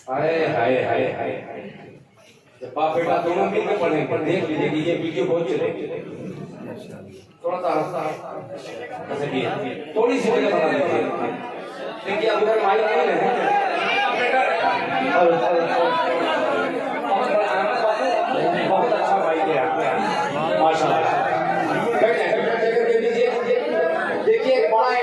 हाय हाय हाय हाय हाय, जब बाप बेटा दोनों मिलकर पढ़ेंगे, देख लीजिए कि ये वीडियो बहुत चलेगी। थोड़ा सा ऐसे भी थोड़ी सी जगह बना लीजिए। देखिए अब उधर माइक नहीं है, बहुत अच्छा माइक है आपका, माशाल्लाह। बैठे जगह दे दीजिए। देखिए बड़ा है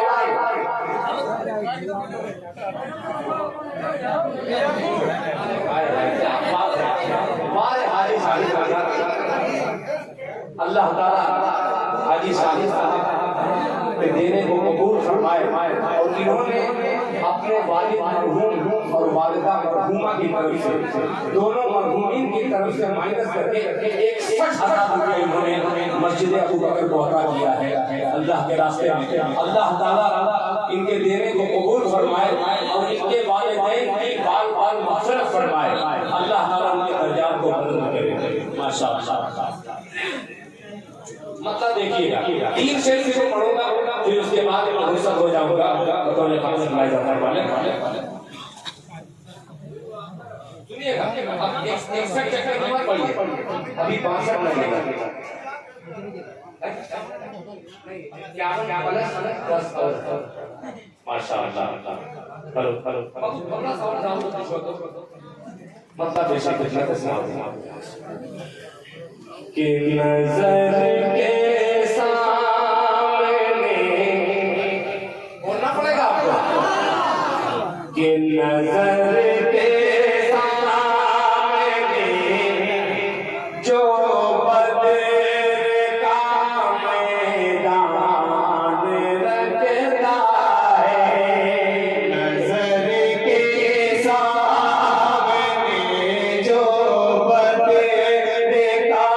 अल्लाह ताला हाजी साहब पे देने को कबूल फरमाए। और इन्होंने अपने वालिद मरहूम और वालिदा मरहूमा की तरफ से, दोनों मरहूमीन की तरफ से माइनस करके 61,000 रुपये इन्होंने मस्जिद अबू बकर को अता किया है अल्लाह के रास्ते में। अल्लाह ताला इनके देने को कबूल फरमाए और इनके वालिदैन की बाल बाल मग़फ़िरत फरमाए। अल्लाह ताला उनके दर्जात को बुलंद करे। माशाअल्लाह। मतलब देखिएगा, 3 शेर से पढ़ूंगा, फिर उसके बाद फुर्सत हो जाऊंगा तो सुनाई जाता है वाले सुनिएगा। अब 61 चक्कर मत पढ़िए, अभी 62 लगेगा। क्या बोला? 10 माशाअल्लाह। हेलो हेलो मतलब बेशक कि नजर के सामने बोलना पड़ेगा आपको कि नजर के सामने जो बदर का मैदान रखता है, नजर के सामने जो बदर का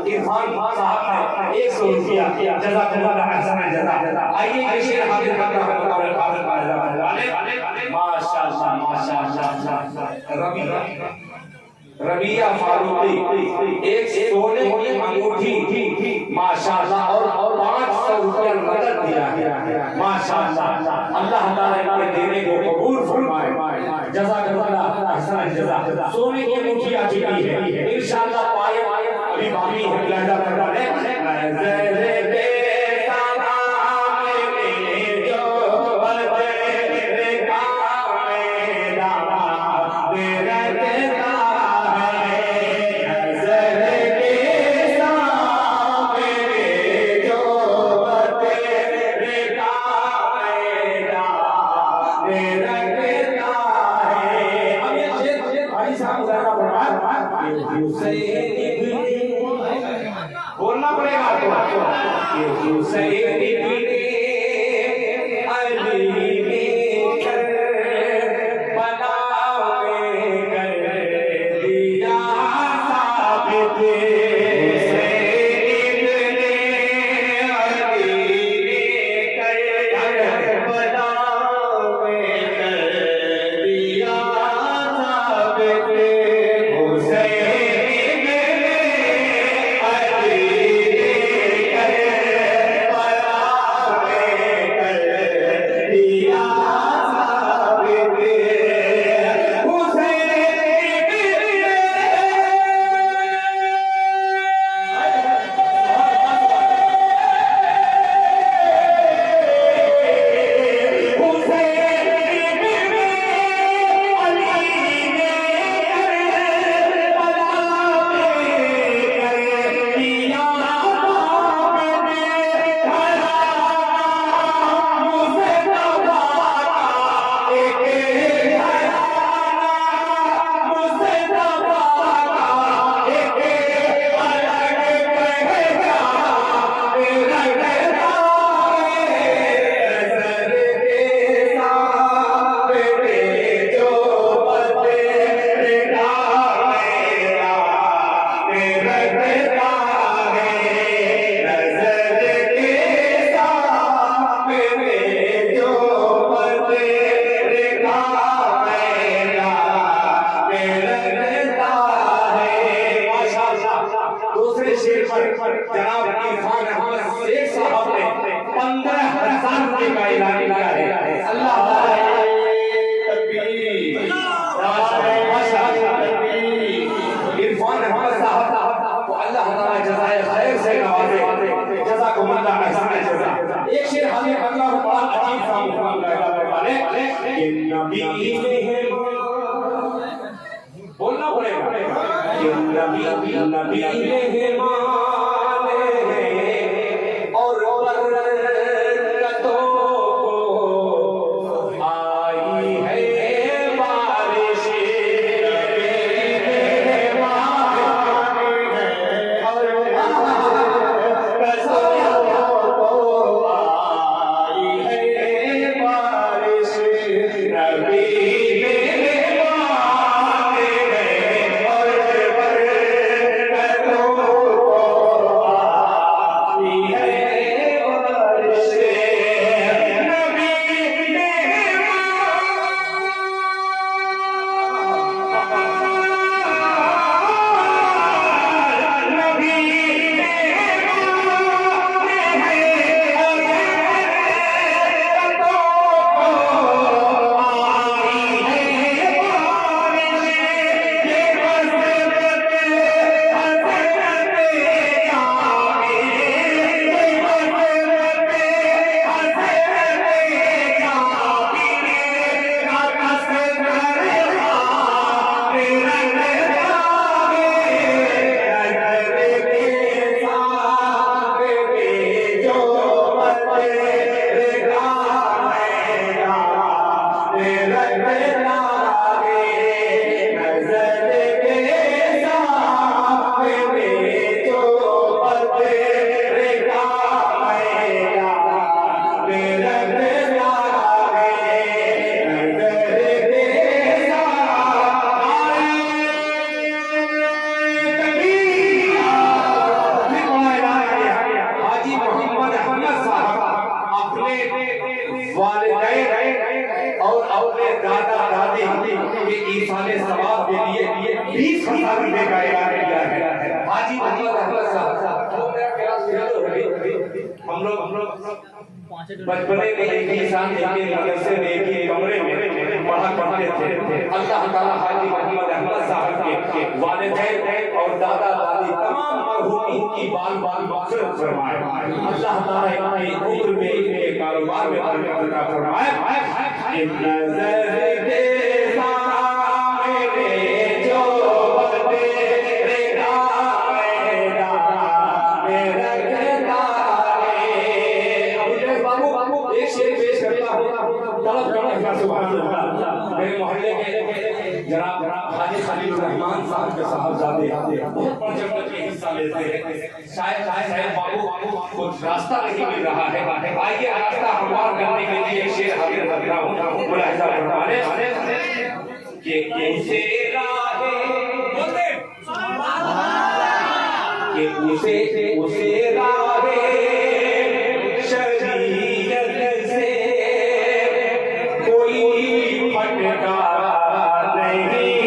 इरफान साहब ने 100 रुपया जज़ाकल्लाह अहसन जज़ा। आइए ये शेर हाजिर करना है माशाअल्लाह माशाअल्लाह। रबिया फारूकी एक सोने की अंगूठी माशाअल्लाह और 500 रुपया नकद दिया है माशाअल्लाह। अल्लाह ताला के देने को कबूल फरमाए। जज़ाकल्लाह अहसन जज़ा। सोने की अंगूठी आ चुकी है, इंशाअल्लाह पाए अभी बाकी है लहजा करना है। बोलना पड़ेगा आपको। शेर पर जनाब इरफान अहमद शेख साहब ने 15,000 रुपए का ऐलान किया है। अल्लाह इरफान अहमद साहब को अल्लाह ताला जज़ाए खैर से नवाजे, जज़ाकुमुल्लाह अहसन जज़ा। एक शेर हमें अल्लाह ताला अजीब सा मुकाम लगाने वाले कि नबी ने बोलना पड़ेगा कि नबी ने माने और बरकतों को आई है बारिश, और अपने दादा दादी के ईसाने सवाब के लिए 20,000 रुपए का ऐलान किया है। हाजी मोहम्मद अहमद साहब हम लोग बचपने में एक ही साथ एक मदरसे में एक ही कमरे में पढ़ा करते थे। अल्लाह ताला हाजी मोहम्मद अहमद साहब के वालिदैन और दादा दादी तमाम मरहूमीन की बाल बाल मग़फ़िरत फरमाए। अल्लाह ताला इनकी उम्र में इनके कारोबार में बरकत अता फरमाए। नज़र के सामने जो तेरे गाएगा मेरा कहना है। बाबू एक शेर पेश करता हूँ, तलब करना सुभान अल्लाह। मेरे मोहल्ले के जनाब हाजी खलीलुर रहमान साहब के साहबजादे बहुत बढ़ चढ़ के हिस्सा लेते हैं। शायद बाबू को रास्ता नहीं मिल रहा है, आइए रास्ता हमवार करने के लिए एक शेर हाजिर कर रहा हूँ। मुलाहिजा फरमाने कि उसे राहे शरीयत से कोई फटका नहीं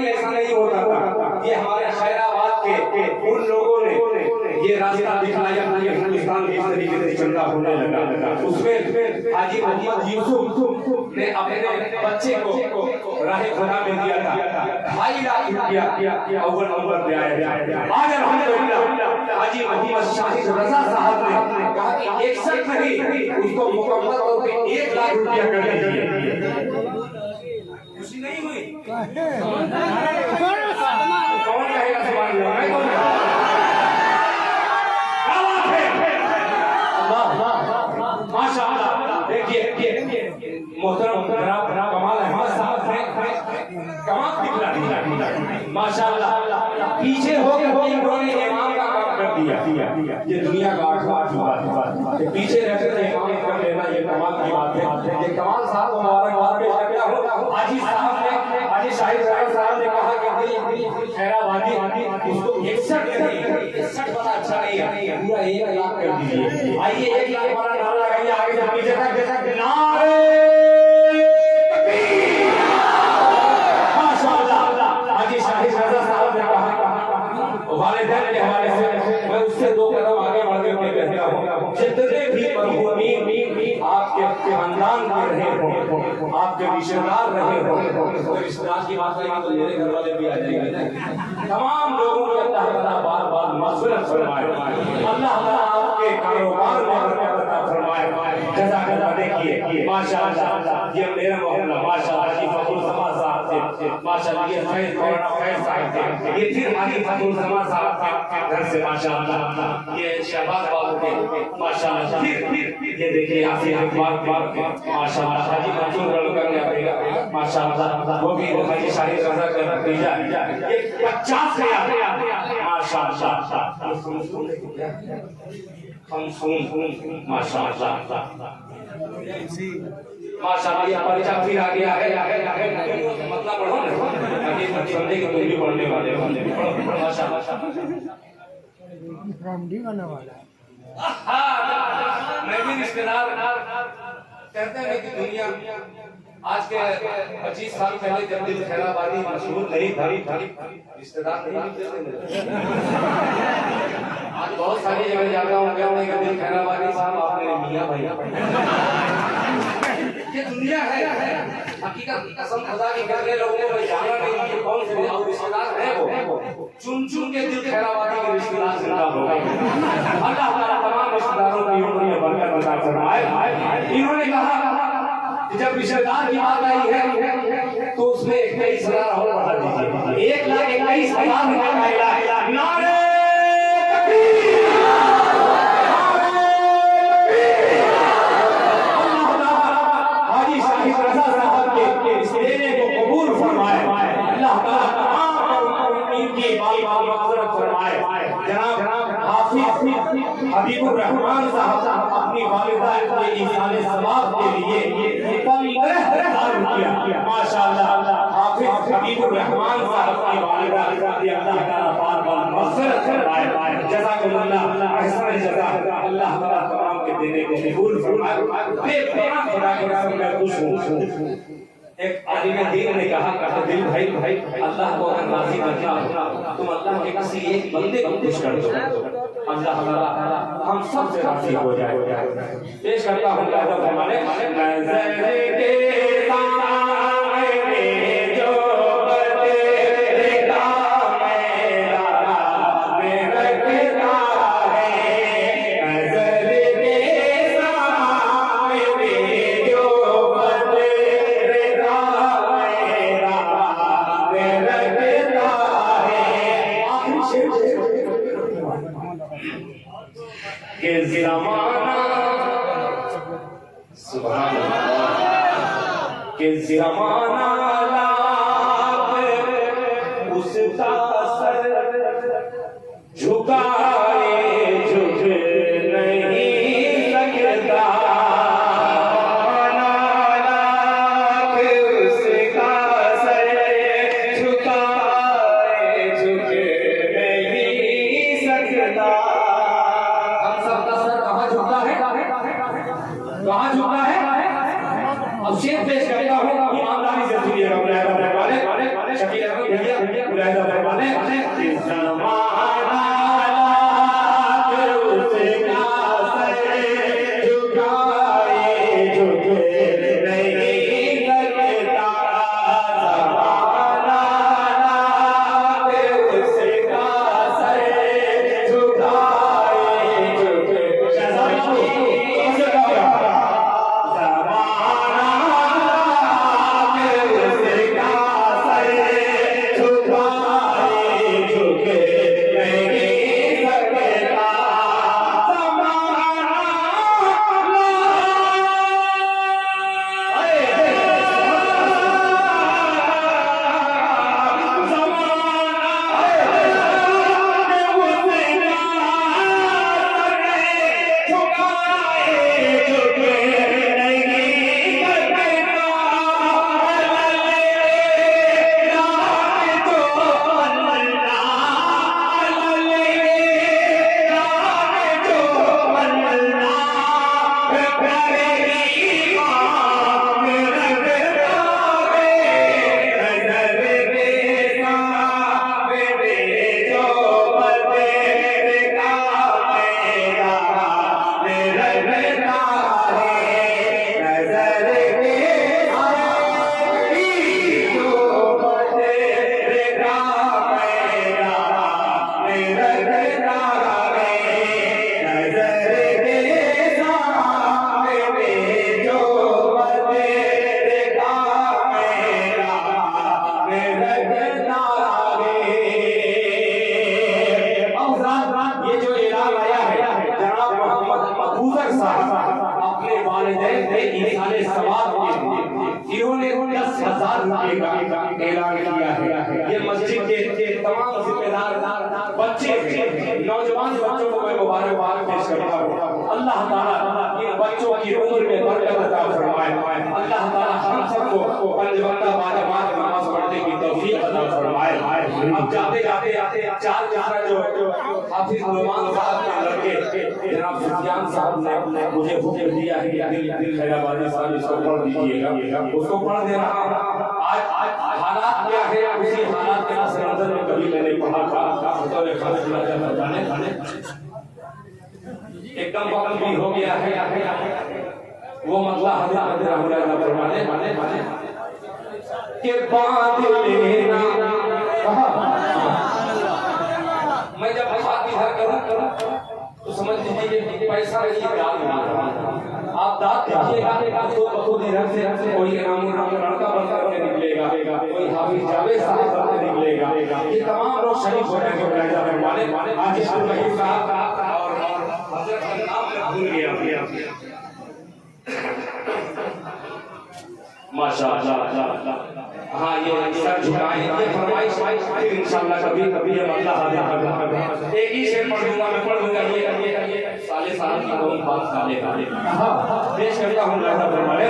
कभी ऐसा नहीं होता था। ये हमारे खैराबाद के उन लोगों ने ये रास्ता दिखाया कि हिंदुस्तान किस तरीके से चंगा होने लगा। उसमें हाजी मोहम्मद यूसुफ ने अपने बच्चे को राह खुदा में दिया था। 2.5 लाख रुपया अव्वल नंबर पे आया। आज अल्हम्दुलिल्लाह हाजी मोहम्मद शाहिद रजा साहब ने कहा कि 61 नहीं, उसको मुकम्मल तौर पे 1 लाख रुपया कर दीजिए। खुशी नहीं हुई? कौन कहेगा सुभान अल्लाह? मैं कौन कहूँ? क्या बात है? अल्लाह माशाअल्लाह। देखिए मोहतरम जनाब कमाल अहमद साहब ने कमाल दिखला माशाअल्लाह। पीछे हो गए इन्होंने इमाम का काम कर दिया। ये दुनिया का 8वां बात है। पीछे रहते थे इमाम कर लेना, ये कमाल की बात है। ये कमाल साहब को मुबारकबाद पेश करता हूं। हाजी साहब ने, हाजी शाहिद रजा साहब ने कहा कि खैराबादी उसको 61 वाला अच्छा नहीं है, पूरा 1 लाख कर दीजिए। आइए 1 लाख वाला नारा लगाइए आगे से पीछे तक। नारे माशाअल्लाह। हाजी शाहिद रजा साहब ने कहा वालिदैन के हवाले से मैं उससे 2 कदम आगे बढ़ के कहता हूं, जितने भी मरहूमीन आपके खानदान के रहे हो, आपके रिश्तेदार रहे हो, तो रिश्तेदार की बात करें तो मेरे घर वाले भी आ जाएंगे। तमाम लोगों को अल्लाह ताला बार-बार मग़फ़िरत फरमाए। अल्लाह ताला आपके कारोबार में बरकत अता फरमाए। जज़ाकल्लाह। देखिए माशाअल्लाह ये मेरा मोहल्ला माशाअल्लाह की फखरुल जमा साहब से माशाअल्लाह ये फैज मौलाना फैज साहब थे। ये फिर हाजी फखरुल जमा साहब के घर से माशाअल्लाह ये शहबाज बाबू के माशाअल्लाह। फिर ये देखिए यहाँ से बार माशाअल्लाह हाजी मंसूर रलकर ने आएगा माशाअल्लाह, वो भी हाजी शाहिद रजा का नतीजा ये 50 से माशाअल्लाह। माशाअल्लाह ये परिचय फिर आ गया है। मतलब पढ़ो ना, अभी समझे कि तुम भी पढ़ने वाले हो। माशाअल्लाह फ्रॉम डी बनने वाला है। मैं भी रिश्तेदार कहते हैं कि दुनिया आज के 25 साल पहले जब दिल खैराबादी मशहूर नहीं था, रिश्तेदार नहीं मिलते थे। आज बहुत सारी जगह जाता हूँ, दिल खैराबादी साहब आपने मियां भैया। ये दुनिया है, हकीकत कसम खुदा की करने लोगों को जाना नहीं कि कौन से रिश्तेदार है वो। चुन चुन के दिल खैराबादी के रिश्तेदार जिंदा हो गए। अल्लाह ताला तमाम रिश्तेदारों की उम्र में बरकत अता फरमाए। इन्होंने कहा कि जब रिश्तेदार की बात आई है तो उसमें 21,000 और बढ़ा दीजिए। 1,21,000 रुपए। नारे हबीबुर रहमान साहब अपनी वालिदा के इंसाने सवाब के लिए 15,000 रुपया माशाअल्लाह हाफिज हबीबुर रहमान साहब की वालिदा की अल्लाह ताला बार-बार मग़फ़िरत फरमाए। जज़ाकुमुल्लाह अहसन जज़ा। अल्लाह ताला तमाम के देने को कबूल फरमाए। बेपनाह खुदा के नाम में खुश हूं। एक आलिम दीन ने कहा दिल भाई अल्लाह को अगर राज़ी करना तुम अल्लाह के किसी एक बंदे को खुश कर दो, अल्लाह ताला हम सब से राज़ी हो जाए। पेश करता हूं अदब हमारे नज़र के सामने जो बदलेगा मेरा रखता है। नज़र के सामने जो बदलेगा मेरा रखता है। आखिरी के ज़माना सुभान अल्लाह के ज़माना लाख उसका सर झुकाए झुक नहीं सकता। लाख उसका सर झुकाए झुक नहीं सकता। कहाँ झुकना है? अब शेर पेश करता हूँ, ईमानदारी से सुनिएगा। शकील अहमद भैया मुलाहिजा फरमाने ज़माना अपने वालिदैन ने इंसाने सवाब किए, इन्होंने 10,000 रुपए का ऐलान किया है। ये मस्जिद के तमाम जिम्मेदार बच्चे नौजवान बच्चों को मैं मुबारकबाद पेश करता हूँ। अल्लाह ताला इन बच्चों की उम्र में बरकत अता फरमाए। अल्लाह ताला हम सबको 5 वक्त बाद नमाज पढ़ने की तौफीक अता फरमाए। अब जाते जाते चार जो हाफिज नुमान साहब के लड़के जनाब सुफियान साहब ने मुझे हुक्म दिया है कि दिल खैराबादी साहब इसको पढ़ दीजिएगा, उसको पढ़ देना। आज हालात क्या है, उसी हालात के नजर में कभी मैंने पढ़ा था तो जाने एकदम वक्त भी हो गया है। वो मतलब हजरत रहमतुल्लाह फरमाने के बाद लेना मैं जब बात इधर करूं तो समझ लीजिए कि पैसा नहीं दाद आप दाद दीजिएगा तो बहुत इधर से कोई इनाम लड़का बनकर के निकलेगा, कोई हाफिज जावेद साहब बनकर निकलेगा। ये तमाम लोग शरीफ होने के मुलाहिजा फरमाने। आज इस रहीम साहब और हजरत का नाम भूल गया माशाअल्लाह। हाँ ये सर झुकाएं, ये फरमाइश फिर इंशाअल्लाह कभी हम अल्लाह हाजिर एक ही शेर पढ़ूंगा, मैं पढ़ूंगा ये साले साल की कौन बात साले पेश करता हूँ। अल्लाह फरमाए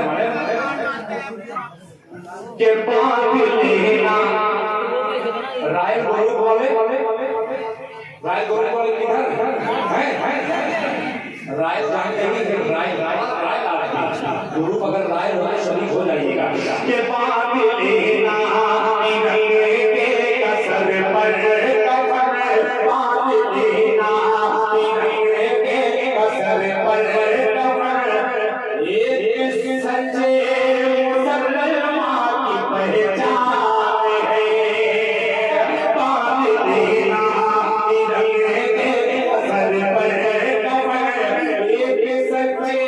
के पाक लेना राय गोरू बोले किधर है राय गुरु अगर राय हो शरीफ हो जाइएगा। के पाक लेना सर पर पाक लेना सर पर एक सच्चे मुसलमान की पहचान है। पाक लेना सर पर एक सच्चे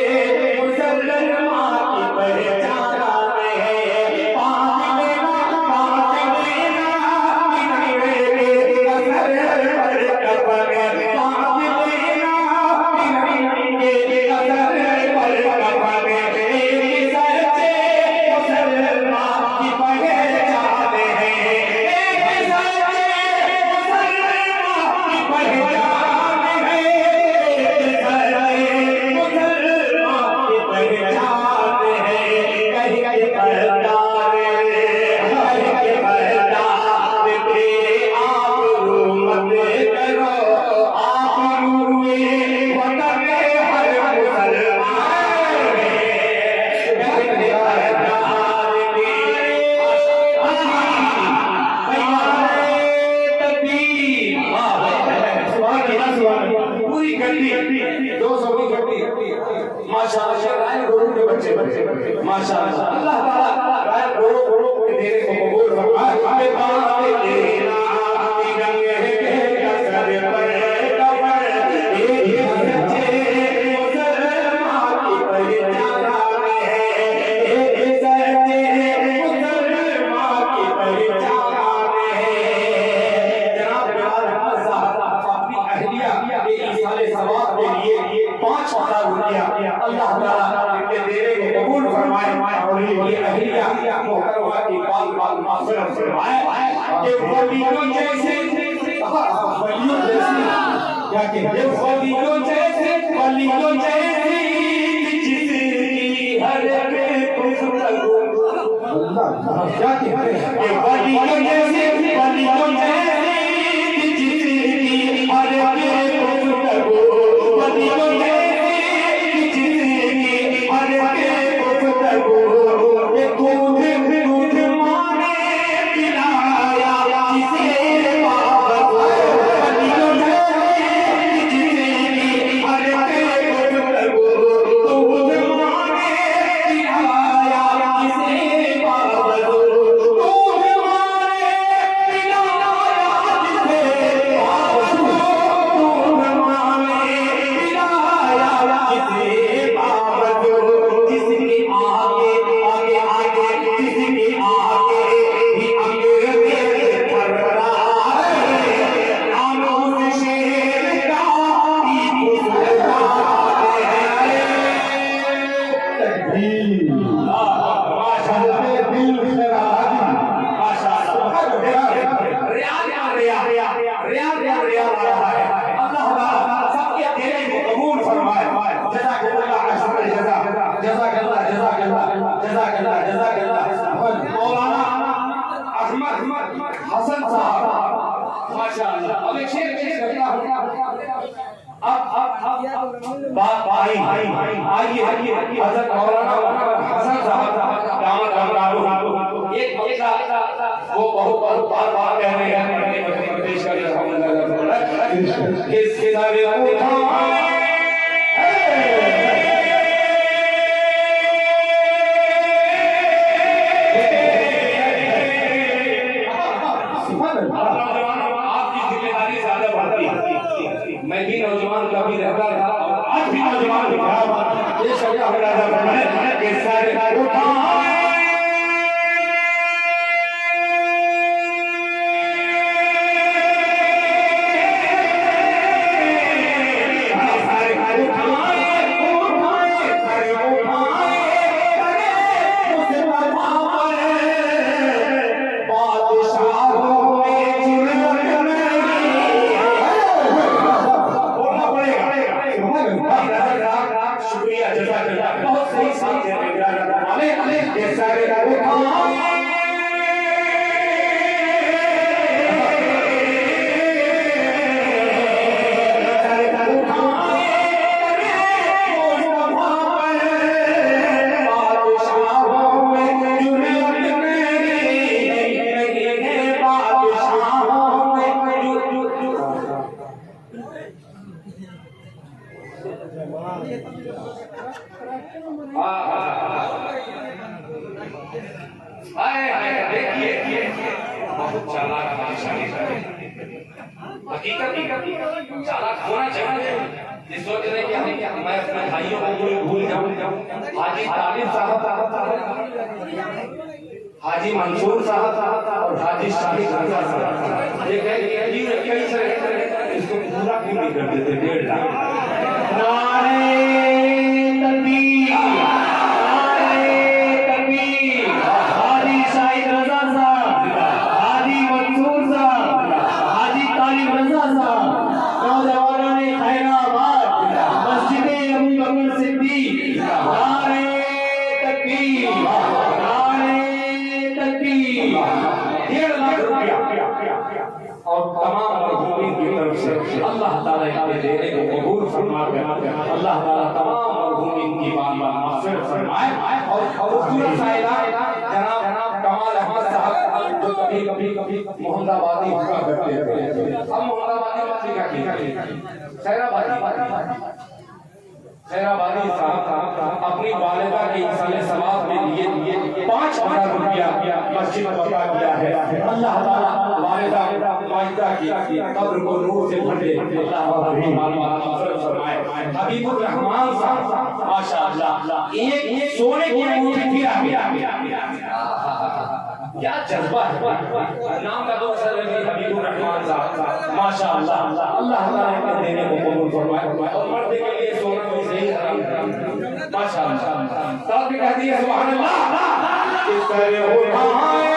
माशाअल्लाह। अल्लाह ताला गायब लोगों को देने को कबूल फरमाए। मैं भी नौजवान कभी रहता था, आज भी नौजवान ये शरिया के सारे चालाक होना चाहिए। ये सोच रहे कि मैं अपने भाइयों को भूल जाऊं। हाजी तालिब साहब, हाजी मंसूर साहब और हाजी शाहिद रजा साहब, ये कैसे इसको पूरा क्यों नहीं कर देते? 1.5 लाख। नारे तकबीर, नारे तकबीर। हाजी शाहिद रजा साहब, हाजी मंसूर साहब, हाजी तालिब रजा साहब, नौजवानों ने खैराबाद मस्जिद अबू बकर सिद्दीक, नारे तकबीर, नारे तकबीर। 1.5 लाख रुपया और तमाम मरहूमीन की तरफ से अल्लाह ताला इनके देने को कबूल फरमाए। अल्लाह ताला तमाम मरहूमीन की बात माफ़ फरमाए। और खूबसूरत शायरा जनाब कमाल अहमद साहब जो कभी मोहम्मदाबादी हुआ करते थे, अब मोहम्मदाबादी क्या शायरा भाई खैराबादी साहब अपनी वालिदा के इंसाने सवाब के लिए 5,000 रुपया मस्जिद में अदा किया है। अल्लाह ताला वालिदा माजिदा की कब्र को नूर से भर दे। अल्लाह फरमाए हबीबुर रहमान साहब माशाअल्लाह एक सोने की अंगूठी क्या जज्बा है। नाम का दो असर है हबीबुर रहमान साहब माशाअल्लाह। अल्लाह ताला इनके देने को कबूल फरमाए और मर्द के लिए सोना भी सही है माशाअल्लाह। साथ में कहती है सुभान अल्लाह इस तरह उठाए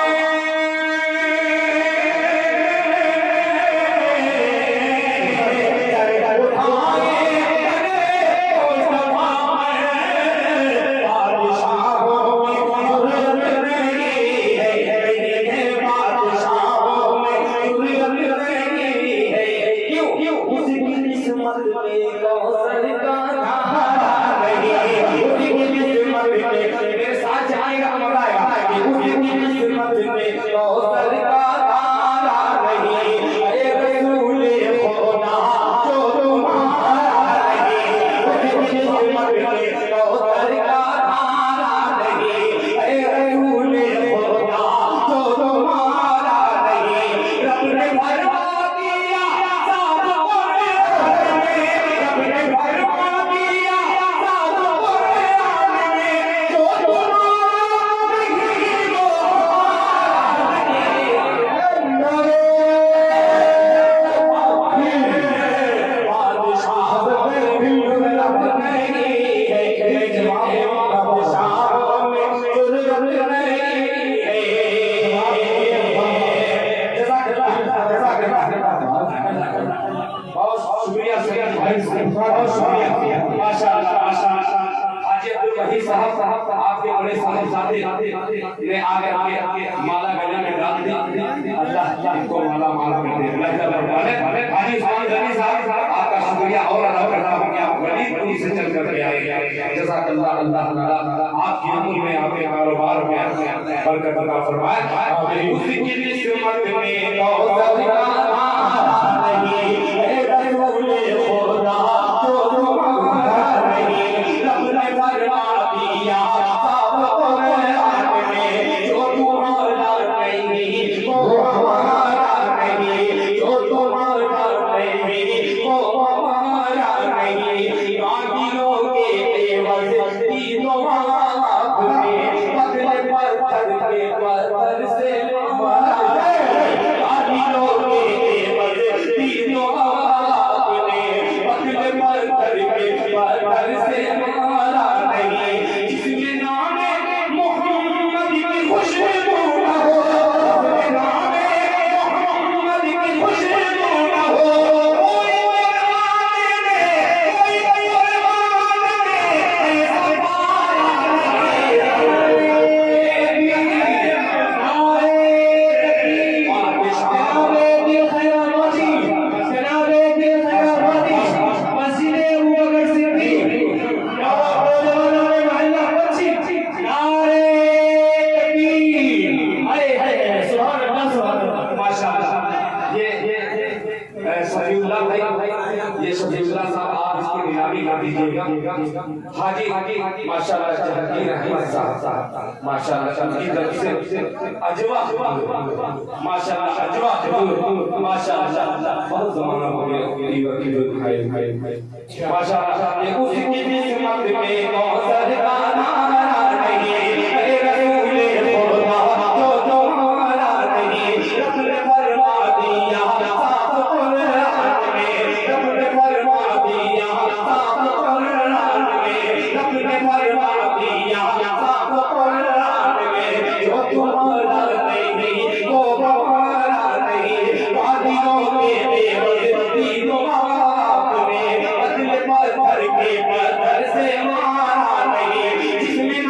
आपके बड़े साहबजादे ने आगे माला गले में डाल दी। अल्लाह इनको माला माला कर दे। हाजी गनी साहब आपका शुक्रिया और अदा करता हूं कि आप गरीब बनी से चल करके आए। जज़ाकल्लाह अल्लाह ताला आपकी उम्र में आपके कारोबार में बरकत अता फरमाए। उसकी किस्मत में कौसर का नहीं है रसूले खुदा जो तुम्हारा नहीं रब ने फरमा दिया सब कुरान में जो तुम्हारा नहीं वो हमारा नहीं जो तुम्हारा नहीं वो हमारा नहीं बागियों के एवज तीनों आपने बदले पत्थर के पत्थर से मारा बागियों के एवज तीनों आपने बदले पत्थर के पत्थर से मारा नहीं जिसमें नाम मोहम्मद की खुशबू न हो जिसमें नाम मोहम्मद की खुशबू न हो कोई परवान में कोई परवान में ऐसा हाजी माशाअल्लाह जहांगीर अहमद साहब माशाअल्लाह की तरफ से अजवा माशाअल्लाह अजवा माशाअल्लाह बहुत जमाना हो गया लीवर की दूध खाए माशाअल्लाह ये उसकी भी हिम्मत में कौसर का नारा नहीं है रसूले खुदा जो तुम्हारा नहीं रब ने फरमा दिया साफ कुरान में रब ने फरमा दिया साफ कुरान में रब ने फरमा दिया साफ कुरान में जो तुम्हारा नहीं वो हमारा नहीं वादियों के एवज तीनों आपने बदले पत्थर के पत्थर से मारा नहीं जिसमें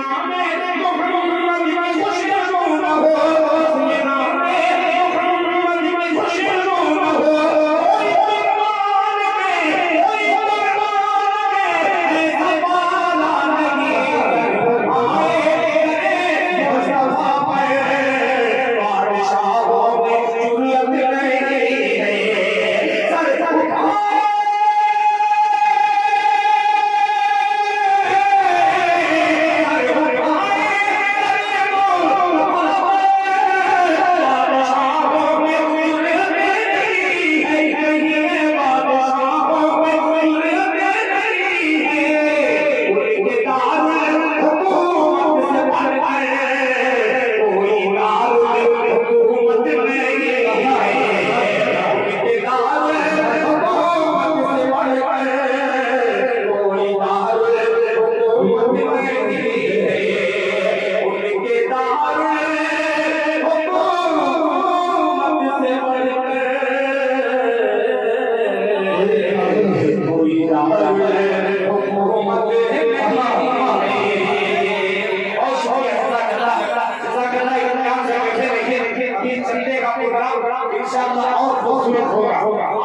इंशाअल्लाह और खूबसूरत होगा।